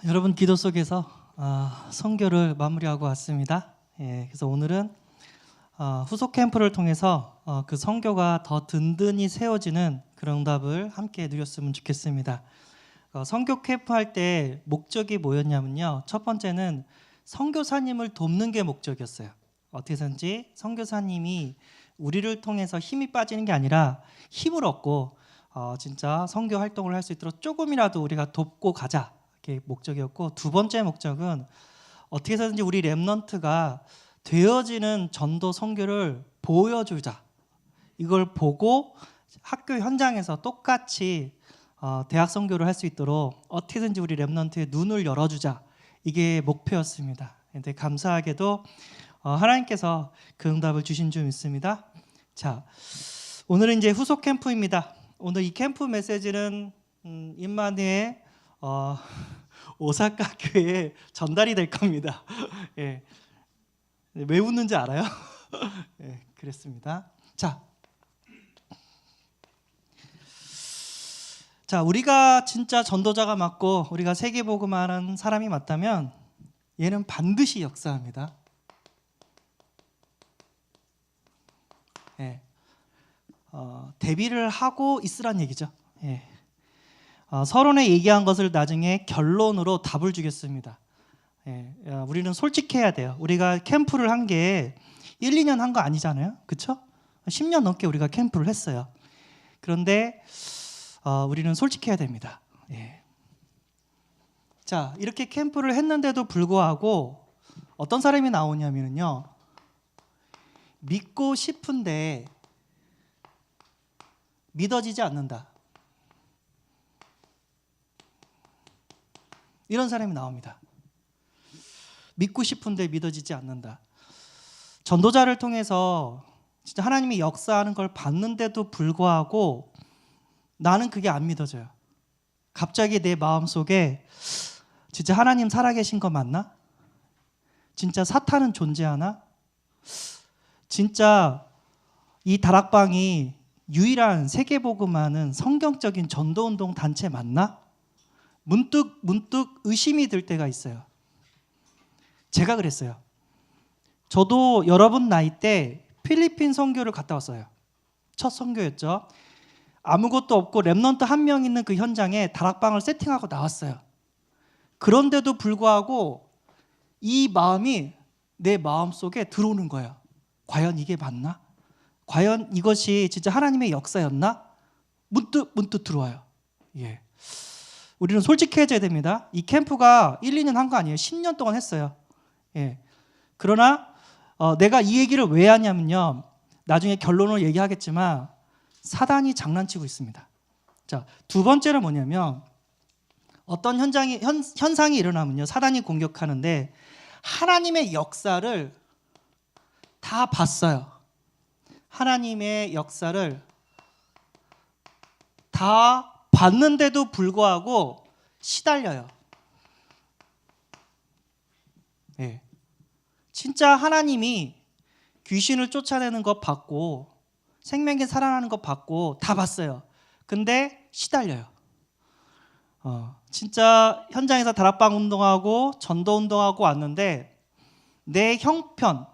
여러분 기도 속에서 선교를 마무리하고 왔습니다. 그래서 오늘은 후속 캠프를 통해서 그 선교가 더 든든히 세워지는 그런 응답을 함께 누렸으면 좋겠습니다. 선교 캠프 할 때 목적이 뭐였냐면요, 첫 번째는 선교사님을 돕는 게 목적이었어요. 어떻게든지 선교사님이 우리를 통해서 힘이 빠지는 게 아니라 힘을 얻고 진짜 선교 활동을 할 수 있도록 조금이라도 우리가 돕고 가자, 게 목적이었고, 두 번째 목적은 어떻게 해서든지 우리 렘넌트가 되어지는 전도 선교를 보여주자. 이걸 보고 학교 현장에서 똑같이 대학 선교를 할 수 있도록 어떻게든지 우리 렘넌트의 눈을 열어주자. 이게 목표였습니다. 근데 감사하게도 하나님께서 그 응답을 주신 줄 믿습니다. 자, 오늘은 이제 후속 캠프입니다. 오늘 이 캠프 메시지는 임마누엘 오사카 교회에 전달이 될 겁니다. 예. 왜 웃는지 알아요? 예, 그랬습니다. 자, 우리가 진짜 전도자가 맞고 우리가 세계복음하는 사람이 맞다면 얘는 반드시 역사합니다. 예. 대비를 하고 있으란 얘기죠. 예. 서론에 얘기한 것을 나중에 결론으로 답을 주겠습니다. 예, 우리는 솔직해야 돼요. 우리가 캠프를 한 게 1, 2년 한 거 아니잖아요. 그렇죠? 10년 넘게 우리가 캠프를 했어요. 그런데 우리는 솔직해야 됩니다. 예. 자, 이렇게 캠프를 했는데도 불구하고 어떤 사람이 나오냐면요, 믿고 싶은데 믿어지지 않는다. 이런 사람이 나옵니다. 믿고 싶은데 믿어지지 않는다. 전도자를 통해서 진짜 하나님이 역사하는 걸 봤는데도 불구하고 나는 그게 안 믿어져요. 갑자기 내 마음속에 진짜 하나님 살아계신 거 맞나? 진짜 사탄은 존재하나? 진짜 이 다락방이 유일한 세계복음하는 성경적인 전도운동 단체 맞나? 문득 의심이 들 때가 있어요. 제가 그랬어요. 저도 여러분 나이 때 필리핀 선교를 갔다 왔어요. 첫 선교였죠. 아무것도 없고 렘넌트 한 명 있는 그 현장에 다락방을 세팅하고 나왔어요. 그런데도 불구하고 이 마음이 내 마음속에 들어오는 거예요. 과연 이게 맞나? 과연 이것이 진짜 하나님의 역사였나? 문득 들어와요. 예. 우리는 솔직해져야 됩니다. 이 캠프가 1, 2년 한 거 아니에요. 10년 동안 했어요. 예. 그러나 내가 이 얘기를 왜 하냐면요, 나중에 결론을 얘기하겠지만 사단이 장난치고 있습니다. 자, 두 번째는 뭐냐면, 어떤 현상이 일어나면요, 사단이 공격하는데 하나님의 역사를 다 봤어요. 하나님의 역사를 다 봤는데도 불구하고 시달려요. 예. 진짜 하나님이 귀신을 쫓아내는 것 봤고 생명이 살아나는 것 봤고 다 봤어요. 근데 시달려요. 진짜 현장에서 다락방 운동하고 전도 운동하고 왔는데 내 형편,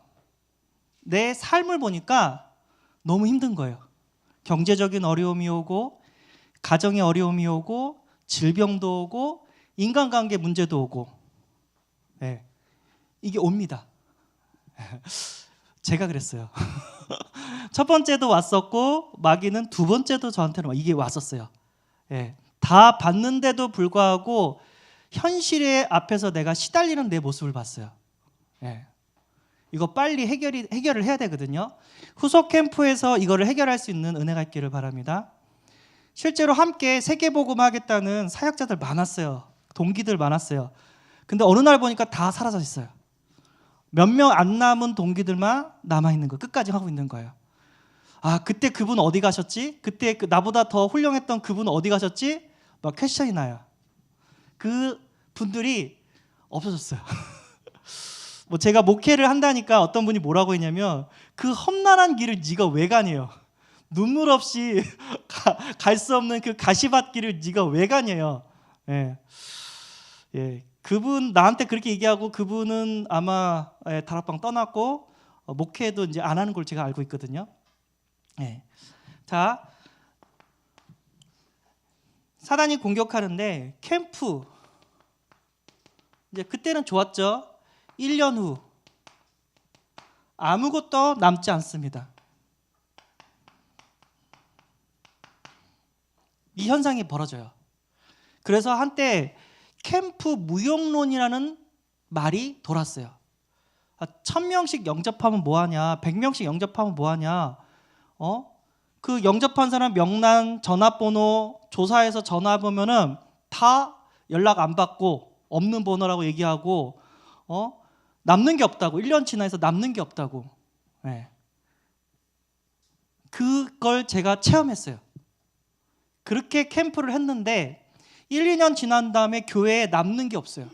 내 삶을 보니까 너무 힘든 거예요. 경제적인 어려움이 오고, 가정의 어려움이 오고, 질병도 오고, 인간관계 문제도 오고, 네, 이게 옵니다. 제가 그랬어요. 첫 번째도 왔었고 마귀는 두 번째도 저한테는 이게 왔었어요. 네, 다 봤는데도 불구하고 현실의 앞에서 내가 시달리는 내 모습을 봤어요. 네, 이거 빨리 해결을 해야 되거든요. 후속 캠프에서 이거를 해결할 수 있는 은혜가 있기를 바랍니다. 실제로 함께 세계복음 하겠다는 사역자들 많았어요. 동기들 많았어요. 근데 어느 날 보니까 다 사라져 있어요. 몇 명 안 남은 동기들만 남아있는 거예요. 끝까지 하고 있는 거예요. 아, 그때 그분 어디 가셨지? 그때 나보다 더 훌륭했던 그분 어디 가셨지? 막 퀘스천이 나요. 그 분들이 없어졌어요. 뭐 제가 목회를 한다니까 어떤 분이 뭐라고 했냐면, 그 험난한 길을 네가 왜 가냐요. 눈물 없이 갈 수 없는 그 가시밭길을 네가 왜 가냐요. 예. 예. 그분 나한테 그렇게 얘기하고 그분은 아마 다락방 떠났고 목회도 이제 안 하는 걸 제가 알고 있거든요. 예. 자, 사단이 공격하는데 캠프 이제 그때는 좋았죠. 1년 후 아무것도 남지 않습니다. 이 현상이 벌어져요. 그래서 한때 캠프 무용론이라는 말이 돌았어요. 1000명씩 영접하면 뭐하냐, 100명씩 영접하면 뭐하냐, 그 영접한 사람 명단, 전화번호 조사해서 전화 보면은 다 연락 안 받고 없는 번호라고 얘기하고 남는 게 없다고, 1년 지나서 남는 게 없다고. 네. 그걸 제가 체험했어요. 그렇게 캠프를 했는데 1, 2년 지난 다음에 교회에 남는 게 없어요.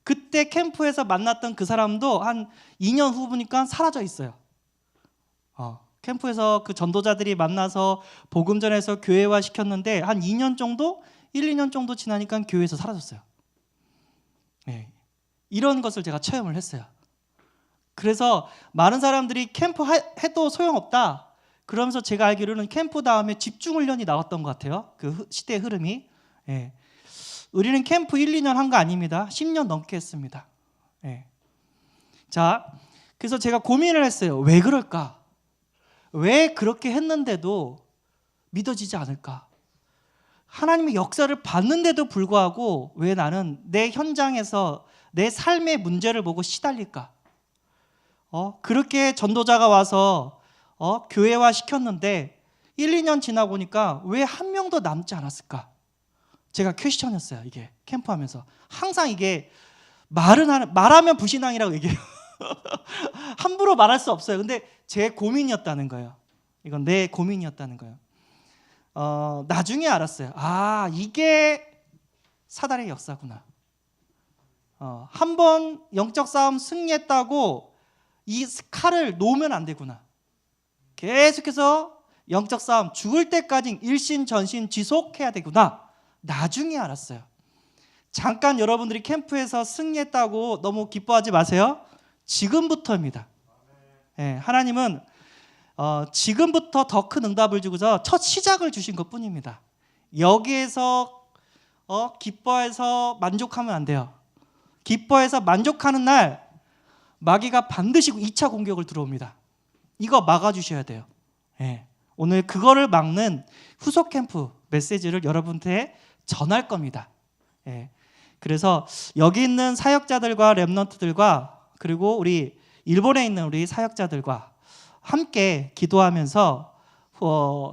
그때 캠프에서 만났던 그 사람도 한 2년 후 보니까 사라져 있어요. 캠프에서 그 전도자들이 만나서 복음 전해서 교회화 시켰는데 한 2년 정도, 1, 2년 정도 지나니까 교회에서 사라졌어요. 네. 이런 것을 제가 체험을 했어요. 그래서 많은 사람들이 캠프 해도 소용없다. 그러면서 제가 알기로는 캠프 다음에 집중훈련이 나왔던 것 같아요. 그 시대의 흐름이. 예. 우리는 캠프 1, 2년 한 거 아닙니다. 10년 넘게 했습니다. 예. 자, 그래서 제가 고민을 했어요. 왜 그럴까? 왜 그렇게 했는데도 믿어지지 않을까? 하나님의 역사를 봤는데도 불구하고 왜 나는 내 현장에서 내 삶의 문제를 보고 시달릴까? 그렇게 전도자가 와서 교회화 시켰는데 1, 2년 지나고 보니까 왜 한 명도 남지 않았을까? 제가 퀘스천이었어요. 이게 캠프하면서 항상 이게 말하면 불신앙이라고 얘기해요. 함부로 말할 수 없어요. 근데 제 고민이었다는 거예요. 이건 내 고민이었다는 거예요. 나중에 알았어요. 아, 이게 사단의 역사구나. 한 번 영적 싸움 승리했다고 이 칼을 놓으면 안 되구나. 계속해서 영적 싸움 죽을 때까지 일신전신 지속해야 되구나. 나중에 알았어요. 잠깐 여러분들이 캠프에서 승리했다고 너무 기뻐하지 마세요. 지금부터입니다. 네, 하나님은 지금부터 더 큰 응답을 주고서 첫 시작을 주신 것뿐입니다. 여기에서 기뻐해서 만족하면 안 돼요. 기뻐해서 만족하는 날 마귀가 반드시 2차 공격을 들어옵니다. 이거 막아주셔야 돼요. 네, 오늘 그거를 막는 후속 캠프 메시지를 여러분한테 전할 겁니다. 네, 그래서 여기 있는 사역자들과 렘넌트들과 그리고 우리 일본에 있는 우리 사역자들과 함께 기도하면서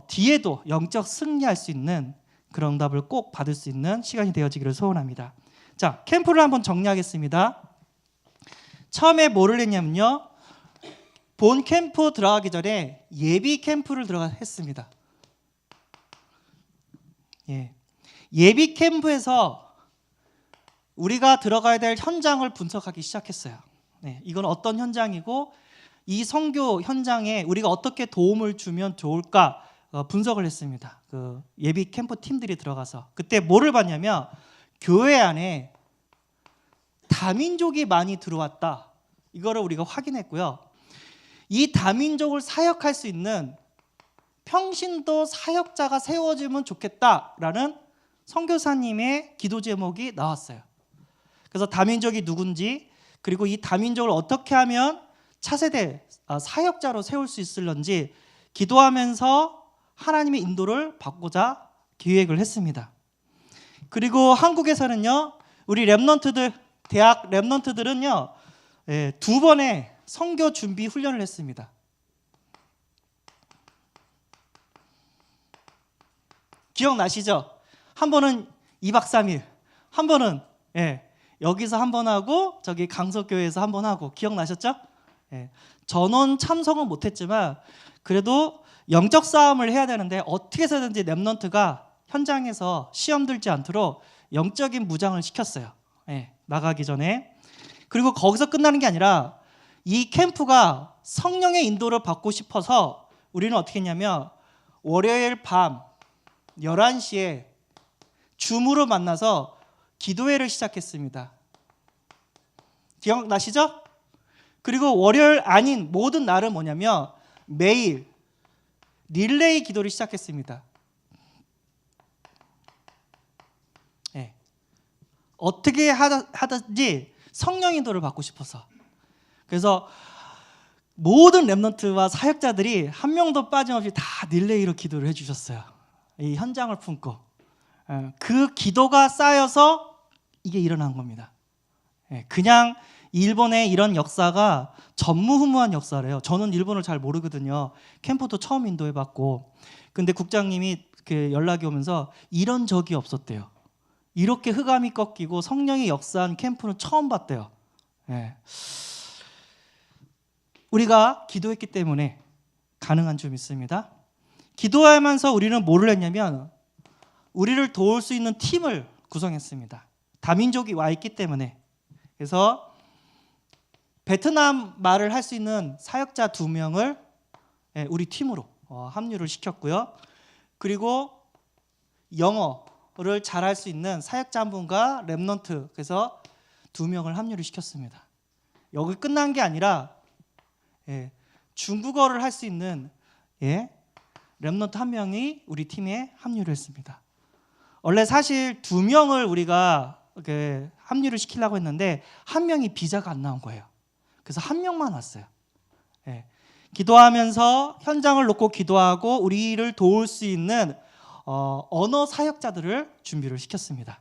뒤에도 영적 승리할 수 있는 그런 응답을 꼭 받을 수 있는 시간이 되어지기를 소원합니다. 자, 캠프를 한번 정리하겠습니다. 처음에 뭐를 했냐면요, 본 캠프 들어가기 전에 예비 캠프를 했습니다. 예. 예비 캠프에서 우리가 들어가야 될 현장을 분석하기 시작했어요. 네, 이건 어떤 현장이고 이 선교 현장에 우리가 어떻게 도움을 주면 좋을까 분석을 했습니다. 그 예비 캠프 팀들이 들어가서 그때 뭐를 봤냐면 교회 안에 다민족이 많이 들어왔다. 이거를 우리가 확인했고요. 이 다민족을 사역할 수 있는 평신도 사역자가 세워지면 좋겠다라는 선교사님의 기도 제목이 나왔어요. 그래서 다민족이 누군지, 그리고 이 다민족을 어떻게 하면 차세대 사역자로 세울 수 있을런지 기도하면서 하나님의 인도를 받고자 기획을 했습니다. 그리고 한국에서는요, 우리 렘넌트들, 대학 렘넌트들은요, 2번의 선교 준비 훈련을 했습니다. 기억나시죠? 한 번은 2박 3일, 한 번은 여기서 한 번 하고 저기 강석교회에서 한 번 하고, 기억나셨죠? 전원 참석은 못했지만 그래도 영적 싸움을 해야 되는데 어떻게 해서든지 렘넌트가 현장에서 시험 들지 않도록 영적인 무장을 시켰어요. 나가기 전에. 그리고 거기서 끝나는 게 아니라 이 캠프가 성령의 인도를 받고 싶어서 우리는 어떻게 했냐면 월요일 밤 11시에 줌으로 만나서 기도회를 시작했습니다. 기억나시죠? 그리고 월요일 아닌 모든 날은 뭐냐면 매일 릴레이 기도를 시작했습니다. 네. 어떻게 하든지 성령 인도를 받고 싶어서. 그래서 모든 렘넌트와 사역자들이 한 명도 빠짐없이 다 릴레이로 기도를 해주셨어요. 이 현장을 품고. 그 기도가 쌓여서 이게 일어난 겁니다. 그냥 일본의 이런 역사가 전무후무한 역사래요. 저는 일본을 잘 모르거든요. 캠프도 처음 인도해봤고. 근데 국장님이 연락이 오면서 이런 적이 없었대요. 이렇게 흑암이 꺾이고 성령이 역사한 캠프는 처음 봤대요. 우리가 기도했기 때문에 가능한 줄 믿습니다. 기도하면서 우리는 뭐를 했냐면 우리를 도울 수 있는 팀을 구성했습니다. 다민족이 와 있기 때문에. 그래서 베트남 말을 할 수 있는 사역자 2명을 우리 팀으로 합류를 시켰고요. 그리고 영어를 잘할 수 있는 사역자 한 분과 렘넌트, 그래서 2명을 합류를 시켰습니다. 여기 끝난 게 아니라 중국어를 할 수 있는 렘넌트 1명이 우리 팀에 합류를 했습니다. 원래 사실 2명을 우리가 합류를 시키려고 했는데 1명이 비자가 안 나온 거예요. 그래서 1명만 왔어요. 기도하면서 현장을 놓고 기도하고 우리를 도울 수 있는 언어 사역자들을 준비를 시켰습니다.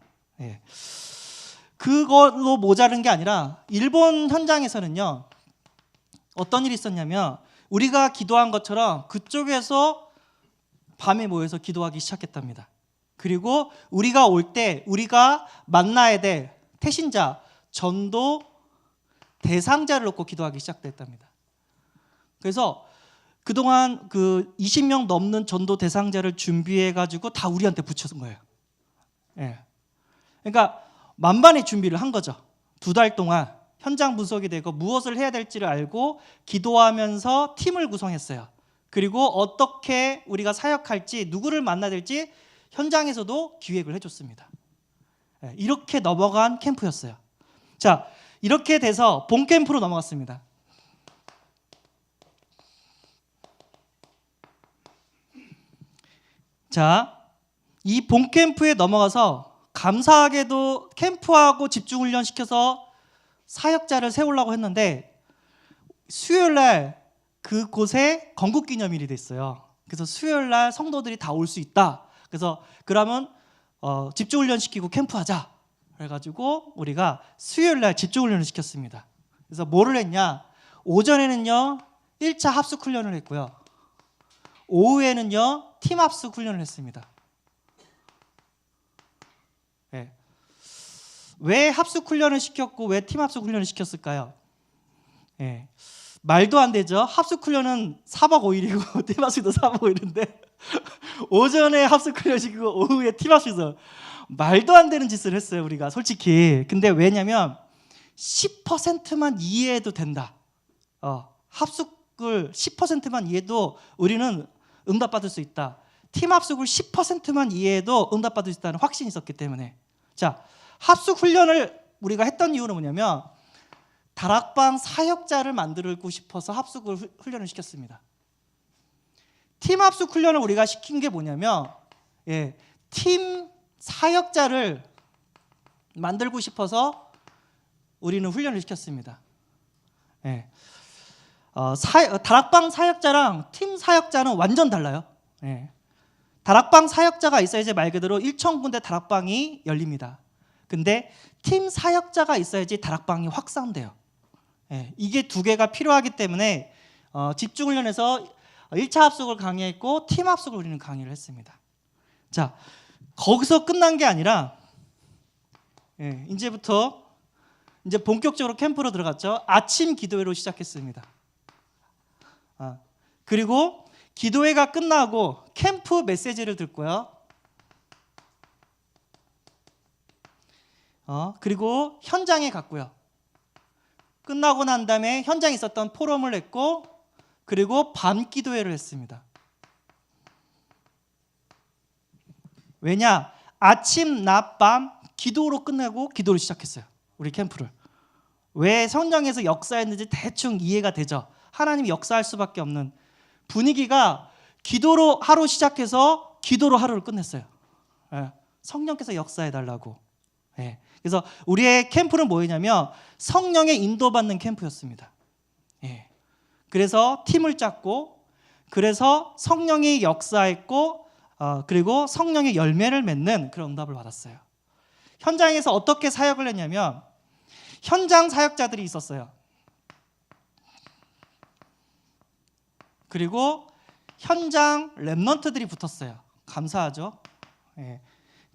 그걸로 모자른 게 아니라 일본 현장에서는요, 어떤 일이 있었냐면 우리가 기도한 것처럼 그쪽에서 밤에 모여서 기도하기 시작했답니다. 그리고 우리가 올 때 우리가 만나야 될 태신자, 전도 대상자를 놓고 기도하기 시작됐답니다. 그래서 그동안 20명 넘는 전도 대상자를 준비해가지고 다 우리한테 붙여준 거예요. 그러니까 만반의 준비를 한 거죠. 2달 동안 현장 분석이 되고 무엇을 해야 될지를 알고 기도하면서 팀을 구성했어요. 그리고 어떻게 우리가 사역할지, 누구를 만나야 될지 현장에서도 기획을 해줬습니다. 이렇게 넘어간 캠프였어요. 자, 이렇게 돼서 본 캠프로 넘어갔습니다. 자, 이 본 캠프에 넘어가서 감사하게도 캠프하고 집중훈련 시켜서 사역자를 세우려고 했는데 수요일날 그곳에 건국기념일이 됐어요. 그래서 수요일날 성도들이 다 올 수 있다. 그래서 그러면 집중훈련 시키고 캠프하자. 그래가지고 우리가 수요일날 집중훈련을 시켰습니다. 그래서 뭐를 했냐? 오전에는요 1차 합숙훈련을 했고요. 오후에는요 팀 합숙훈련을 했습니다. 왜 합숙훈련을 시켰고 왜 팀 합숙훈련을 시켰을까요? 말도 안 되죠. 합숙훈련은 4박 5일이고 팀 합숙도 4박 5일인데 오전에 합숙훈련 시키고 오후에 팀 합숙에서 말도 안 되는 짓을 했어요. 우리가 솔직히. 근데 왜냐면 10%만 이해해도 된다. 합숙을 10%만 이해해도 우리는 응답받을 수 있다. 팀 합숙을 10%만 이해해도 응답받을 수 있다는 확신이 있었기 때문에. 자, 합숙 훈련을 우리가 했던 이유는 뭐냐면 다락방 사역자를 만들고 싶어서 합숙을 훈련을 시켰습니다. 팀 합숙 훈련을 우리가 시킨 게 뭐냐면 팀 사역자를 만들고 싶어서 우리는 훈련을 시켰습니다. 다락방 사역자랑 팀 사역자는 완전 달라요. 다락방 사역자가 있어야지 말 그대로 1,000군데 다락방이 열립니다. 근데 팀 사역자가 있어야지 다락방이 확산돼요. 이게 2개가 필요하기 때문에 집중훈련에서 1차 합숙을 강의했고 팀 합숙을 우리는 강의를 했습니다. 자, 거기서 끝난 게 아니라 이제부터 본격적으로 캠프로 들어갔죠. 아침 기도회로 시작했습니다. 그리고 기도회가 끝나고 캠프 메시지를 듣고요. 그리고 현장에 갔고요. 끝나고 난 다음에 현장에 있었던 포럼을 했고 그리고 밤 기도회를 했습니다. 왜냐? 아침, 낮, 밤 기도로 끝내고 기도를 시작했어요. 우리 캠프를. 왜 성령에서 역사했는지 대충 이해가 되죠. 하나님이 역사할 수밖에 없는 분위기가 기도로 하루 시작해서 기도로 하루를 끝냈어요. 예, 성령께서 역사해달라고. 예, 그래서 우리의 캠프는 뭐였냐면 성령의 인도받는 캠프였습니다. 예, 그래서 팀을 짰고, 그래서 성령이 역사했고, 그리고 성령의 열매를 맺는 그런 응답을 받았어요. 현장에서 어떻게 사역을 했냐면 현장 사역자들이 있었어요. 그리고 현장 랩넌트들이 붙었어요. 감사하죠. 예.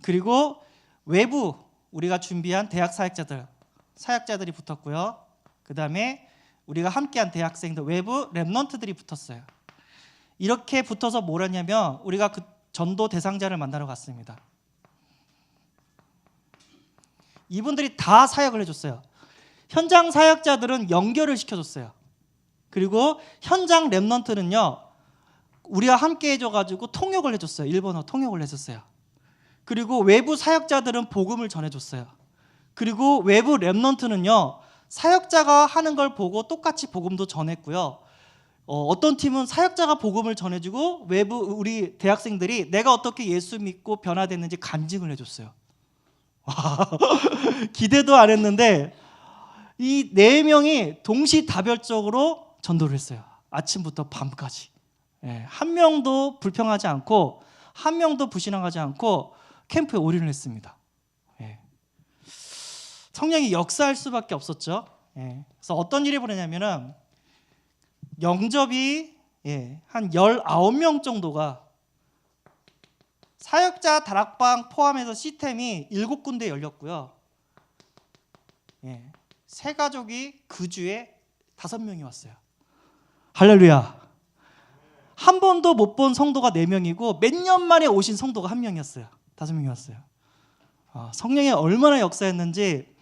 그리고 외부 우리가 준비한 대학 사역자들이 붙었고요. 그 다음에 우리가 함께한 대학생들, 외부 랩넌트들이 붙었어요. 이렇게 붙어서 뭘 했냐면 우리가 그 전도 대상자를 만나러 갔습니다. 이분들이 다 사역을 해줬어요. 현장 사역자들은 연결을 시켜줬어요. 그리고 현장 랩넌트는요, 우리와 함께 해줘가지고 통역을 해줬어요. 일본어 통역을 해줬어요. 그리고 외부 사역자들은 복음을 전해줬어요. 그리고 외부 랩넌트는요, 사역자가 하는 걸 보고 똑같이 복음도 전했고요. 어떤 팀은 사역자가 복음을 전해주고 외부 우리 대학생들이 내가 어떻게 예수 믿고 변화됐는지 간증을 해줬어요. 기대도 안 했는데 이 4명이 동시다별적으로 전도를 했어요. 아침부터 밤까지. 예, 한 명도 불평하지 않고 한 명도 부신앙하지 않고 캠프에 올인을 했습니다. 예. 성령이 역사할 수밖에 없었죠. 예. 그래서 어떤 일이 벌어졌냐면은 영접이 한 19명 정도가 사역자 다락방 포함해서 시스템이 7군데 열렸고요. 세 가족이 그 주에 5명이 왔어요. 할렐루야. 한 번도 못 본 성도가 4명이고 몇 년 만에 오신 성도가 1명이었어요. 5명이 왔어요. 성령이 얼마나 역사했는지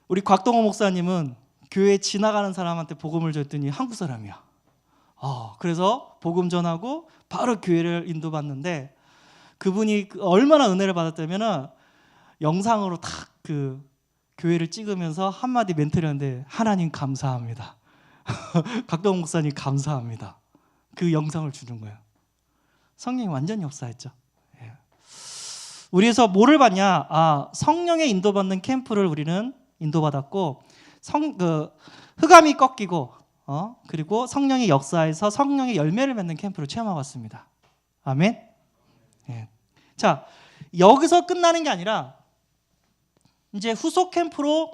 우리 곽동호 목사님은 교회 지나가는 사람한테 복음을 줬더니 한국 사람이야. 그래서 복음 전하고 바로 교회를 인도받는데 그분이 얼마나 은혜를 받았다면은 영상으로 딱 그 교회를 찍으면서 한마디 멘트를 하는데 하나님 감사합니다. 곽동호 목사님 감사합니다. 그 영상을 주는 거예요. 성령이 완전히 역사했죠. 우리에서 뭐를 받냐? 성령의 인도받는 캠프를 우리는 인도받았고 흑암이 꺾이고 그리고 성령의 역사에서 성령의 열매를 맺는 캠프를 체험하고 왔습니다. 아멘. 자, 여기서 끝나는 게 아니라 이제 후속 캠프로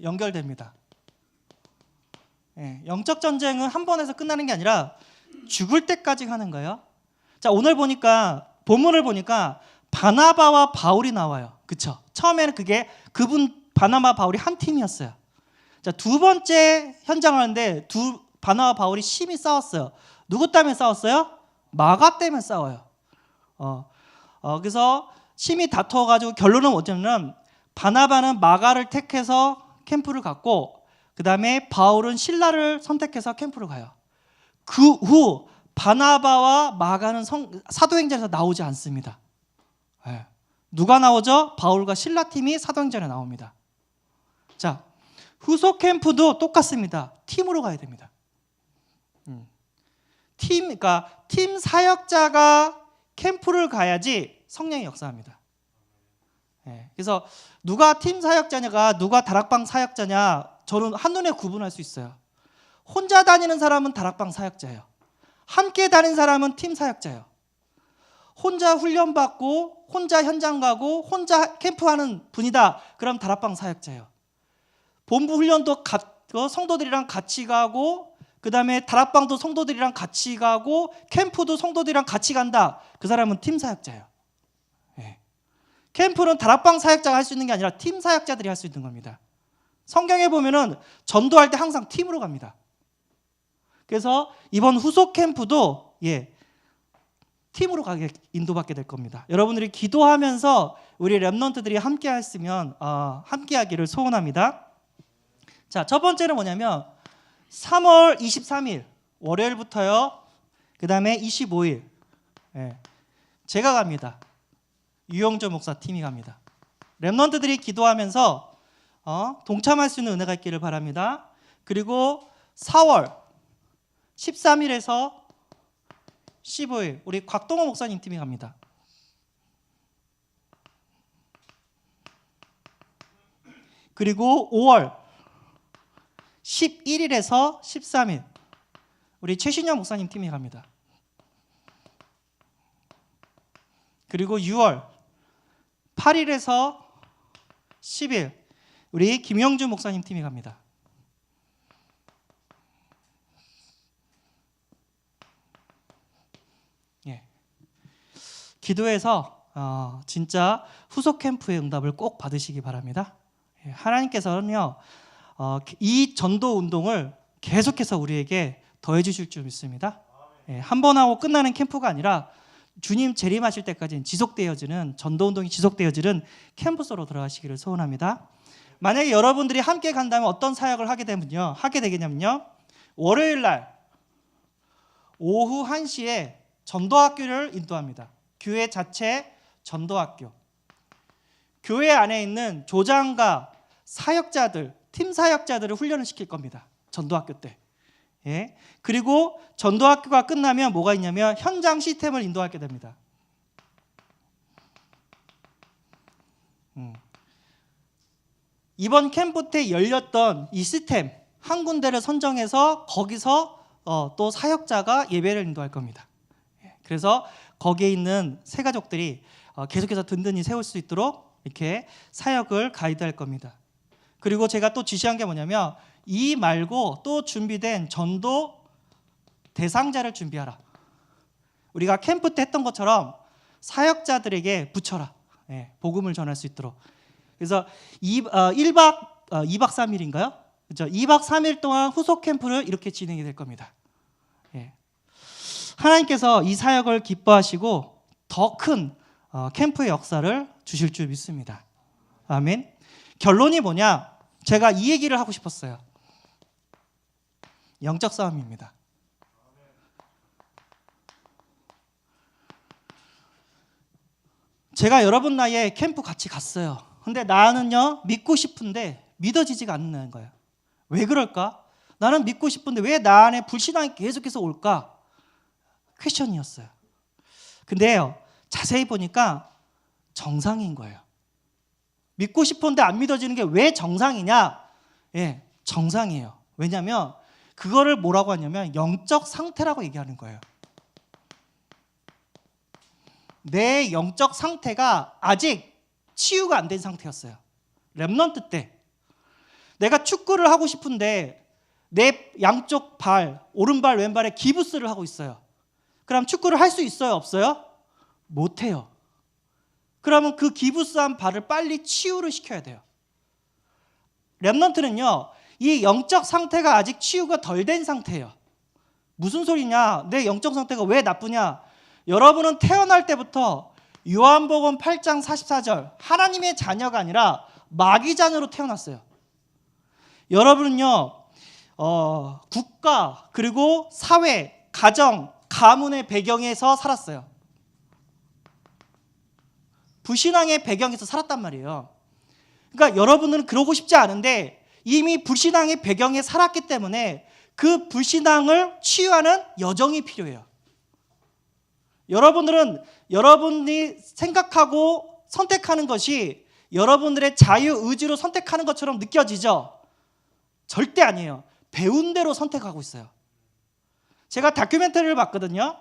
연결됩니다. 영적 전쟁은 한 번에서 끝나는 게 아니라 죽을 때까지 하는 거예요. 자, 오늘 보니까 본문을 보니까 바나바와 바울이 나와요. 그렇죠? 처음에는 그분 바나바 바울이 한 팀이었어요. 자, 두 번째 현장을 하는데 바나바 바울이 심히 싸웠어요. 누구 때문에 싸웠어요? 마가 때문에 싸워요. 그래서 심히 다퉈가지고 결론은 어쩌면 바나바는 마가를 택해서 캠프를 갔고 그 다음에 바울은 실라를 선택해서 캠프를 가요. 그 후 바나바와 마가는 사도행전에서 나오지 않습니다. 누가 나오죠? 바울과 실라 팀이 사도행전에 나옵니다. 자, 후속 캠프도 똑같습니다. 팀으로 가야 됩니다. 그러니까 팀 사역자가 캠프를 가야지 성령이 역사합니다. 그래서 누가 팀 사역자냐가 누가 다락방 사역자냐 저는 한눈에 구분할 수 있어요. 혼자 다니는 사람은 다락방 사역자예요. 함께 다니는 사람은 팀 사역자예요. 혼자 훈련받고 혼자 현장 가고 혼자 캠프하는 분이다. 그럼 다락방 사역자예요. 본부 훈련도 성도들이랑 같이 가고 그 다음에 다락방도 성도들이랑 같이 가고 캠프도 성도들이랑 같이 간다. 그 사람은 팀 사역자예요. 캠프는 다락방 사역자가 할 수 있는 게 아니라 팀 사역자들이 할 수 있는 겁니다. 성경에 보면은 전도할 때 항상 팀으로 갑니다. 그래서 이번 후속 캠프도 팀으로 인도받게 될 겁니다. 여러분들이 기도하면서 우리 랩넌트들이 함께 했으면 함께하기를 소원합니다. 자, 첫 번째는 뭐냐면 3월 23일 월요일부터요. 그 다음에 25일 제가 갑니다. 유영조 목사 팀이 갑니다. 랩넌트들이 기도하면서 동참할 수 있는 은혜가 있기를 바랍니다. 그리고 4월 13일에서 15일 우리 곽동호 목사님 팀이 갑니다. 그리고 5월 11일에서 13일 우리 최신영 목사님 팀이 갑니다. 그리고 6월 8일에서 10일 우리 김영준 목사님 팀이 갑니다. 예. 기도해서 진짜 후속 캠프의 응답을 꼭 받으시기 바랍니다. 예. 하나님께서는요 이 전도 운동을 계속해서 우리에게 더해 주실 줄 믿습니다. 예. 한 번 하고 끝나는 캠프가 아니라 주님 재림하실 때까지 지속되어지는 전도 운동이 지속되어지는 캠프소로 들어가시기를 소원합니다. 만약에 여러분들이 함께 간다면 어떤 사역을 하게 되겠냐면요. 월요일 날 오후 1시에 전도학교를 인도합니다. 교회 자체 전도학교. 교회 안에 있는 조장과 사역자들, 팀 사역자들을 훈련을 시킬 겁니다. 전도학교 때. 예. 그리고 전도학교가 끝나면 뭐가 있냐면 현장 시스템을 인도하게 됩니다. 이번 캠프 때 열렸던 이 시스템 한 군데를 선정해서 거기서 또 사역자가 예배를 인도할 겁니다. 그래서 거기에 있는 새 가족들이 계속해서 든든히 세울 수 있도록 이렇게 사역을 가이드할 겁니다. 그리고 제가 또 지시한 게 뭐냐면 이 말고 또 준비된 전도 대상자를 준비하라. 우리가 캠프 때 했던 것처럼 사역자들에게 붙여라. 예, 복음을 전할 수 있도록. 그래서 2박 3일인가요? 그렇죠? 2박 3일 동안 후속 캠프를 이렇게 진행이 될 겁니다. 예. 하나님께서 이 사역을 기뻐하시고 더 큰 캠프의 역사를 주실 줄 믿습니다. 아멘. 결론이 뭐냐? 제가 이 얘기를 하고 싶었어요. 영적 싸움입니다. 제가 여러분 나이에 캠프 같이 갔어요. 근데 나는요 믿고 싶은데 믿어지지가 않는 거예요. 왜 그럴까? 나는 믿고 싶은데 왜 나 안에 불신앙이 계속해서 올까? 퀘션이었어요. 근데요 자세히 보니까 정상인 거예요. 믿고 싶은데 안 믿어지는 게 왜 정상이냐? 예, 정상이에요. 왜냐하면 그거를 뭐라고 하냐면 영적 상태라고 얘기하는 거예요. 내 영적 상태가 아직 치유가 안 된 상태였어요. 렘넌트 때 내가 축구를 하고 싶은데 내 양쪽 발, 오른발, 왼발에 기부스를 하고 있어요. 그럼 축구를 할 수 있어요? 없어요? 못해요. 그러면 그 기부스한 발을 빨리 치유를 시켜야 돼요. 렘넌트는요 이 영적 상태가 아직 치유가 덜 된 상태예요. 무슨 소리냐? 내 영적 상태가 왜 나쁘냐? 여러분은 태어날 때부터 요한복음 8장 44절 하나님의 자녀가 아니라 마귀 자녀로 태어났어요. 여러분은요 국가 그리고 사회, 가정, 가문의 배경에서 살았어요. 불신앙의 배경에서 살았단 말이에요. 그러니까 여러분은 그러고 싶지 않은데 이미 불신앙의 배경에 살았기 때문에 그 불신앙을 치유하는 여정이 필요해요. 여러분들은 여러분이 생각하고 선택하는 것이 여러분들의 자유의지로 선택하는 것처럼 느껴지죠? 절대 아니에요. 배운 대로 선택하고 있어요. 제가 다큐멘터리를 봤거든요.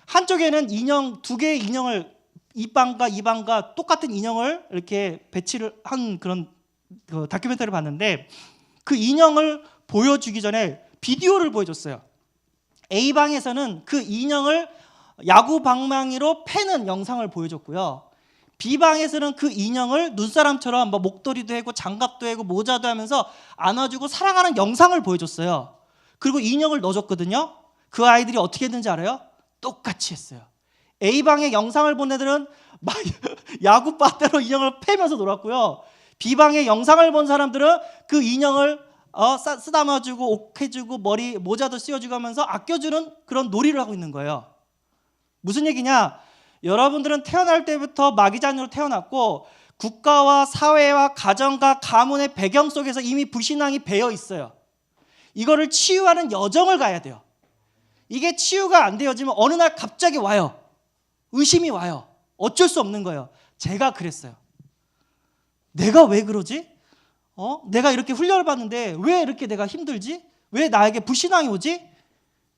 한쪽에는 인형, 두 개의 인형을 이방과 이방과 똑같은 인형을 이렇게 배치를 한 그런 다큐멘터리를 봤는데 그 인형을 보여주기 전에 비디오를 보여줬어요. A방에서는 그 인형을 야구 방망이로 패는 영상을 보여줬고요. B방에서는 그 인형을 눈사람처럼 목도리도 하고 장갑도 하고 모자도 하면서 안아주고 사랑하는 영상을 보여줬어요. 그리고 인형을 넣어줬거든요. 그 아이들이 어떻게 했는지 알아요? 똑같이 했어요. A방의 영상을 본 애들은 막 야구 빠대로 인형을 패면서 놀았고요. B방의 영상을 본 사람들은 그 인형을 쓰다마주고 옥해주고 머리 모자도 씌워주고 하면서 아껴주는 그런 놀이를 하고 있는 거예요. 무슨 얘기냐? 여러분들은 태어날 때부터 마귀 자녀로 태어났고 국가와 사회와 가정과 가문의 배경 속에서 이미 불신앙이 배어 있어요. 이거를 치유하는 여정을 가야 돼요. 이게 치유가 안 되어지면 어느 날 갑자기 와요. 의심이 와요. 어쩔 수 없는 거예요. 제가 그랬어요. 내가 왜 그러지? 내가 이렇게 훈련을 받는데 왜 이렇게 내가 힘들지? 왜 나에게 불신앙이 오지?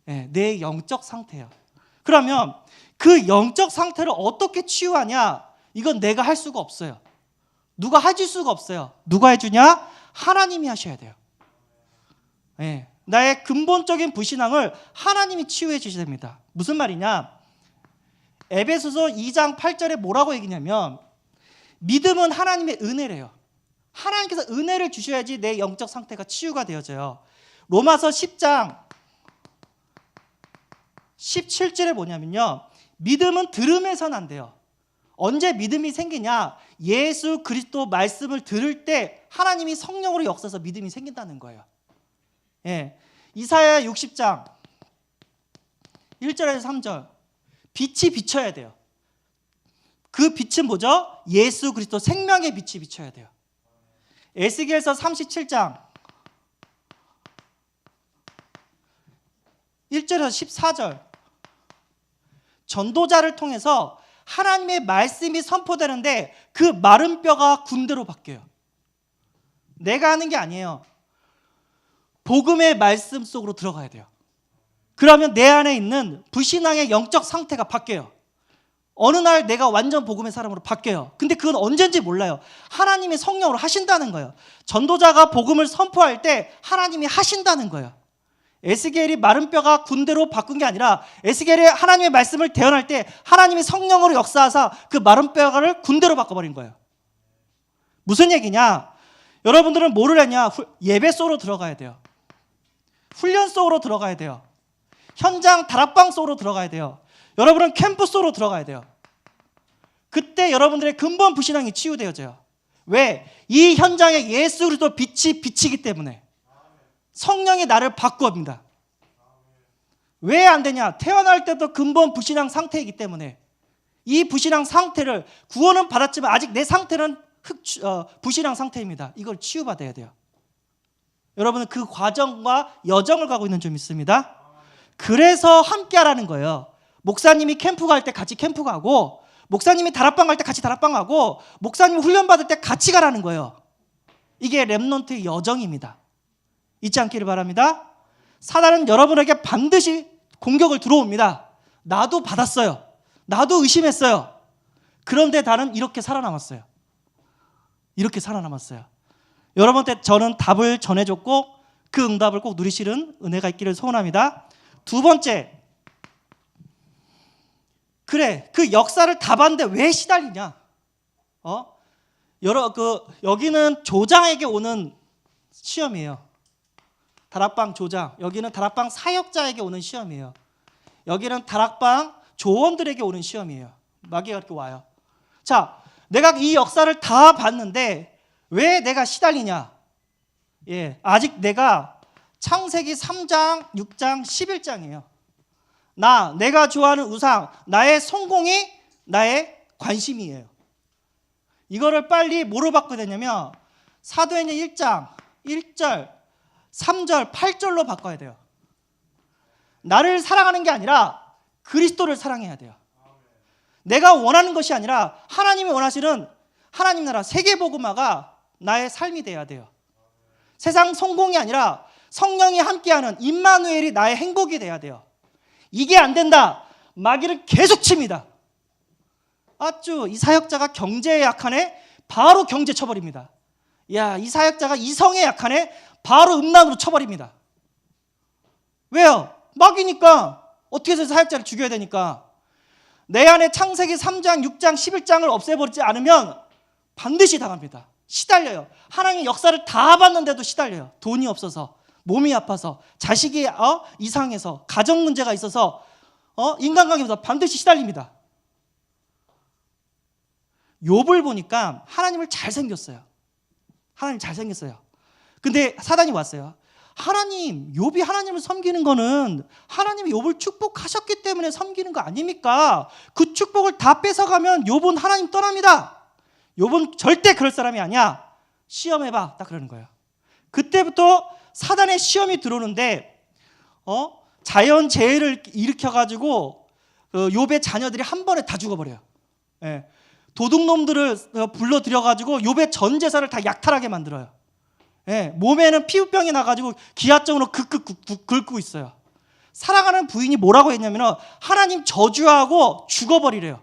네, 내 영적 상태예요. 그러면 그 영적 상태를 어떻게 치유하냐? 이건 내가 할 수가 없어요. 누가 해줄 수가 없어요. 누가 해주냐? 하나님이 하셔야 돼요. 네, 나의 근본적인 불신앙을 하나님이 치유해 주셔야 됩니다. 무슨 말이냐? 에베소서 2장 8절에 뭐라고 얘기냐면 믿음은 하나님의 은혜래요. 하나님께서 은혜를 주셔야지 내 영적 상태가 치유가 되어져요. 로마서 10장 17절에 뭐냐면요, 믿음은 들음에서 난대요. 언제 믿음이 생기냐? 예수 그리스도 말씀을 들을 때 하나님이 성령으로 역사해서 믿음이 생긴다는 거예요. 예. 이사야 60장 1절에서 3절, 빛이 비춰야 돼요. 그 빛은 뭐죠? 예수 그리스도 생명의 빛이 비춰야 돼요. 에스겔서 37장 1절에서 14절, 전도자를 통해서 하나님의 말씀이 선포되는데 그 마른 뼈가 군대로 바뀌어요. 내가 하는 게 아니에요. 복음의 말씀 속으로 들어가야 돼요. 그러면 내 안에 있는 불신앙의 영적 상태가 바뀌어요. 어느 날 내가 완전 복음의 사람으로 바뀌어요. 근데 그건 언젠지 몰라요. 하나님이 성령으로 하신다는 거예요. 전도자가 복음을 선포할 때 하나님이 하신다는 거예요. 에스겔이 마른 뼈가 군대로 바꾼 게 아니라 에스겔이 하나님의 말씀을 대언할 때 하나님이 성령으로 역사하사 그 마른 뼈를 군대로 바꿔버린 거예요. 무슨 얘기냐? 여러분들은 뭐를 했냐? 예배 속으로 들어가야 돼요. 훈련 속으로 들어가야 돼요. 현장 다락방 속으로 들어가야 돼요. 여러분은 캠프 속으로 들어가야 돼요. 그때 여러분들의 근본 불신앙이 치유되어져요. 왜? 이 현장에 예수 그리스도 빛이 비치기 때문에. 성령이 나를 바꾸옵니다. 왜 안 되냐? 태어날 때도 근본 불신앙 상태이기 때문에. 이 불신앙 상태를, 구원은 받았지만 아직 내 상태는 불신앙 상태입니다. 이걸 치유받아야 돼요. 여러분은 그 과정과 여정을 가고 있는 줄 믿습니다. 그래서 함께 하라는 거예요. 목사님이 캠프 갈 때 같이 캠프 가고, 목사님이 다락방 갈 때 같이 다락방 가고, 목사님이 훈련 받을 때 같이 가라는 거예요. 이게 렘넌트의 여정입니다. 잊지 않기를 바랍니다. 사단은 여러분에게 반드시 공격을 들어옵니다. 나도 받았어요. 나도 의심했어요. 그런데 나는 이렇게 살아남았어요. 이렇게 살아남았어요. 여러분한테 저는 답을 전해줬고 그 응답을 꼭 누리시는 은혜가 있기를 소원합니다. 두 번째, 그래, 그 역사를 다 봤는데 왜 시달리냐? 여기는 조장에게 오는 시험이에요. 다락방 조장. 여기는 다락방 사역자에게 오는 시험이에요. 여기는 다락방 조원들에게 오는 시험이에요. 마귀가 이렇게 와요. 자, 내가 이 역사를 다 봤는데 왜 내가 시달리냐? 예, 아직 내가 창세기 3장, 6장, 11장이에요. 내가 좋아하는 우상, 나의 성공이 나의 관심이에요. 이거를 빨리 뭐로 바꿔야 되냐면 사도행전 1장 1절, 3절, 8절로 바꿔야 돼요. 나를 사랑하는 게 아니라 그리스도를 사랑해야 돼요. 내가 원하는 것이 아니라 하나님이 원하시는 하나님 나라 세계복음화가 나의 삶이 돼야 돼요. 세상 성공이 아니라 성령이 함께하는 임마누엘이 나의 행복이 돼야 돼요. 이게 안 된다. 마귀를 계속 칩니다. 아쭈, 이 사역자가 경제에 약하네? 바로 경제 쳐버립니다. 야, 이 사역자가 이성에 약하네? 바로 음란으로 쳐버립니다. 왜요? 마귀니까. 어떻게 해서 사역자를 죽여야 되니까. 내 안에 창세기 3장, 6장, 11장을 없애버리지 않으면 반드시 당합니다. 시달려요. 하나님의 역사를 다 봤는데도 시달려요. 돈이 없어서, 몸이 아파서, 자식이 이상해서, 가정 문제가 있어서, 인간관계에서 반드시 시달립니다. 욥을 보니까 하나님을 잘생겼어요. 하나님 잘생겼어요. 근데 사단이 왔어요. 하나님, 욥이 하나님을 섬기는 거는 하나님이 욥을 축복하셨기 때문에 섬기는 거 아닙니까? 그 축복을 다 뺏어가면 욥은 하나님 떠납니다. 욥은 절대 그럴 사람이 아니야. 시험해봐. 딱 그러는 거예요. 그때부터 사단의 시험이 들어오는데 자연 재해를 일으켜가지고 욥의 자녀들이 한 번에 다 죽어버려요. 예. 도둑놈들을 불러들여가지고 욥의 전 재산을 다 약탈하게 만들어요. 예. 몸에는 피부병이 나가지고 기하정으로 극극 긁고 있어요. 사랑하는 부인이 뭐라고 했냐면 하나님 저주하고 죽어버리래요.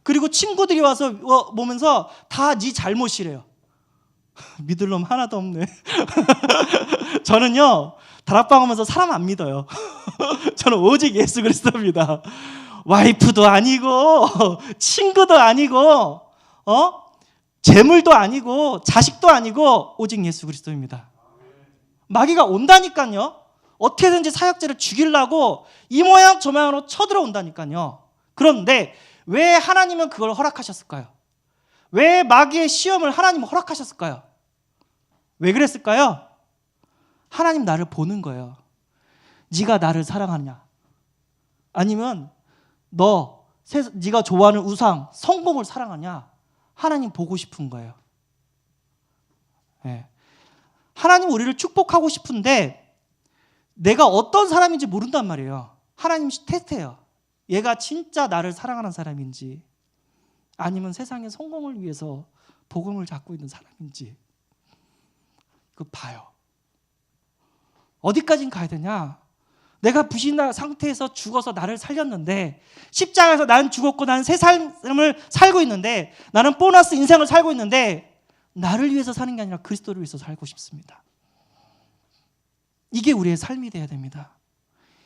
그리고 친구들이 와서 보면서 다 네 잘못이래요. 믿을 놈 하나도 없네. 저는요 다락방 오면서 사람 안 믿어요. 저는 오직 예수 그리스도입니다. 와이프도 아니고 친구도 아니고 재물도 아니고 자식도 아니고 오직 예수 그리스도입니다. 마귀가 온다니까요. 어떻게든지 사역자를 죽이려고 이 모양 저 모양으로 쳐들어온다니까요. 그런데 왜 하나님은 그걸 허락하셨을까요? 왜 마귀의 시험을 하나님은 허락하셨을까요? 왜 그랬을까요? 하나님 나를 보는 거예요. 네가 나를 사랑하냐? 아니면 네가 좋아하는 우상, 성공을 사랑하냐? 하나님 보고 싶은 거예요. 네. 하나님 우리를 축복하고 싶은데 내가 어떤 사람인지 모른단 말이에요. 하나님 테스트해요. 얘가 진짜 나를 사랑하는 사람인지 아니면 세상의 성공을 위해서 복음을 잡고 있는 사람인지 그 봐요. 어디까지 가야 되냐? 내가 부신한 상태에서 죽어서 나를 살렸는데 십자가에서 나는 죽었고 나는 새 삶을 살고 있는데 나는 보너스 인생을 살고 있는데 나를 위해서 사는 게 아니라 그리스도를 위해서 살고 싶습니다. 이게 우리의 삶이 돼야 됩니다.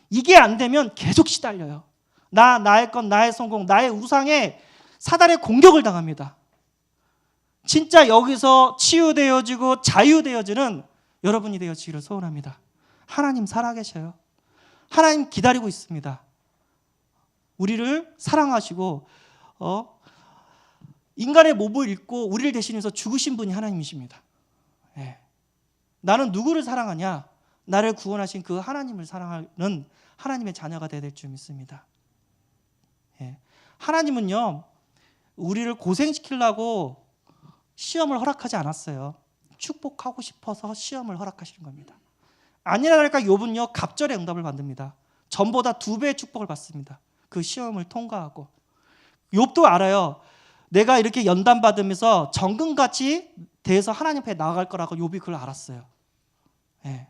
이게 안 되면 계속 시달려요. 나의 것, 나의 성공, 나의 우상에 사단의 공격을 당합니다. 진짜 여기서 치유되어지고 자유되어지는 여러분이 되어지기를 소원합니다. 하나님 살아계셔요. 하나님 기다리고 있습니다. 우리를 사랑하시고 인간의 몸을 입고 우리를 대신해서 죽으신 분이 하나님이십니다. 네. 나는 누구를 사랑하냐? 나를 구원하신 그 하나님을 사랑하는 하나님의 자녀가 되어야 될 줄 믿습니다. 네. 하나님은요 우리를 고생시키려고 시험을 허락하지 않았어요. 축복하고 싶어서 시험을 허락하시는 겁니다. 아니라 다를까 욥은요 갑절의 응답을 받습니다. 전보다 2배의 축복을 받습니다. 그 시험을 통과하고. 욥도 알아요. 내가 이렇게 연단받으면서 정금같이 대해서 하나님 앞에 나아갈 거라고 욥이 그걸 알았어요. 네.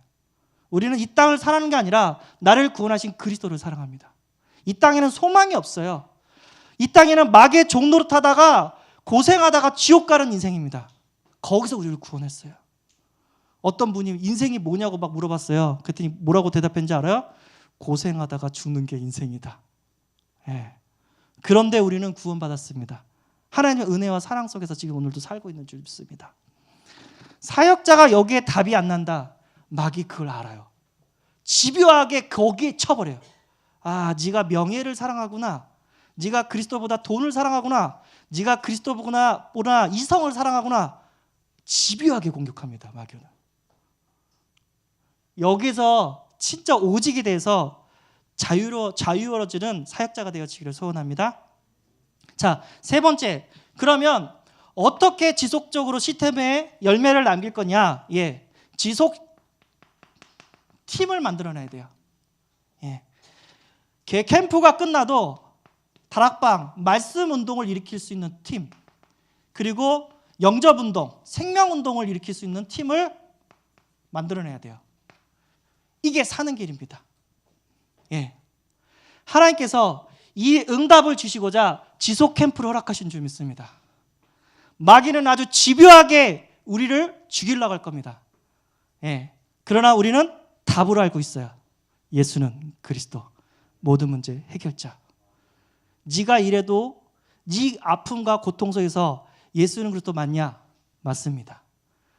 우리는 이 땅을 사랑하는 게 아니라 나를 구원하신 그리스도를 사랑합니다. 이 땅에는 소망이 없어요. 이 땅에는 마귀의 종노릇하다가 고생하다가 지옥 가는 인생입니다. 거기서 우리를 구원했어요. 어떤 분이 인생이 뭐냐고 막 물어봤어요. 그랬더니 뭐라고 대답했는지 알아요? 고생하다가 죽는 게 인생이다. 네. 그런데 우리는 구원받았습니다. 하나님의 은혜와 사랑 속에서 지금 오늘도 살고 있는 줄 믿습니다. 사역자가 여기에 답이 안 난다. 마귀 그걸 알아요. 집요하게 거기에 쳐버려요. 아, 네가 명예를 사랑하구나. 네가 그리스도보다 돈을 사랑하구나. 네가 그리스도보다 이성을 사랑하구나. 집요하게 공격합니다. 마귀는. 여기서 진짜 오직이 돼서 자유로워지는 사역자가 되어지기를 소원합니다. 자, 3번째. 그러면 어떻게 지속적으로 시스템에 열매를 남길 거냐? 예, 지속 팀을 만들어내야 돼요. 예, 캠프가 끝나도 다락방, 말씀 운동을 일으킬 수 있는 팀, 그리고 영접 운동, 생명 운동을 일으킬 수 있는 팀을 만들어내야 돼요. 이게 사는 길입니다. 예, 하나님께서 이 응답을 주시고자 지속 캠프를 허락하신 줄 믿습니다. 마귀는 아주 집요하게 우리를 죽이려고 할 겁니다. 예, 그러나 우리는 답을 알고 있어요. 예수는 그리스도, 모든 문제 해결자. 네가 이래도 네 아픔과 고통 속에서 예수는 그리스도 맞냐? 맞습니다.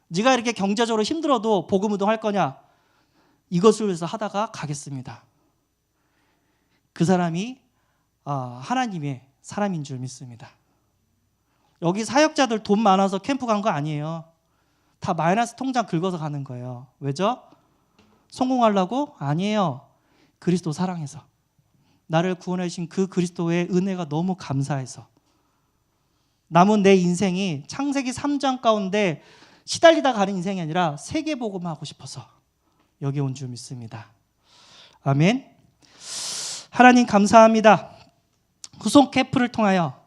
네가 이렇게 경제적으로 힘들어도 복음 운동할 거냐? 이것을 위해서 하다가 가겠습니다. 그 사람이 하나님의 사람인 줄 믿습니다. 여기 사역자들 돈 많아서 캠프 간 거 아니에요. 다 마이너스 통장 긁어서 가는 거예요. 왜죠? 성공하려고? 아니에요. 그리스도 사랑해서. 나를 구원해 주신 그 그리스도의 은혜가 너무 감사해서. 남은 내 인생이 창세기 3장 가운데 시달리다 가는 인생이 아니라 세계복음 하고 싶어서 여기 온 줄 믿습니다. 아멘. 하나님 감사합니다. 후손 캠프를 통하여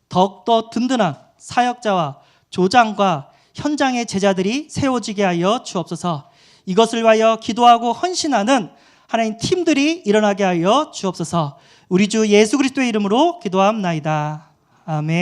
더욱더 든든한 사역자와 조장과 현장의 제자들이 세워지게 하여 주옵소서. 이것을 위하여 기도하고 헌신하는 하나님 팀들이 일어나게 하여 주옵소서. 우리 주 예수 그리스도의 이름으로 기도합나이다. 아멘.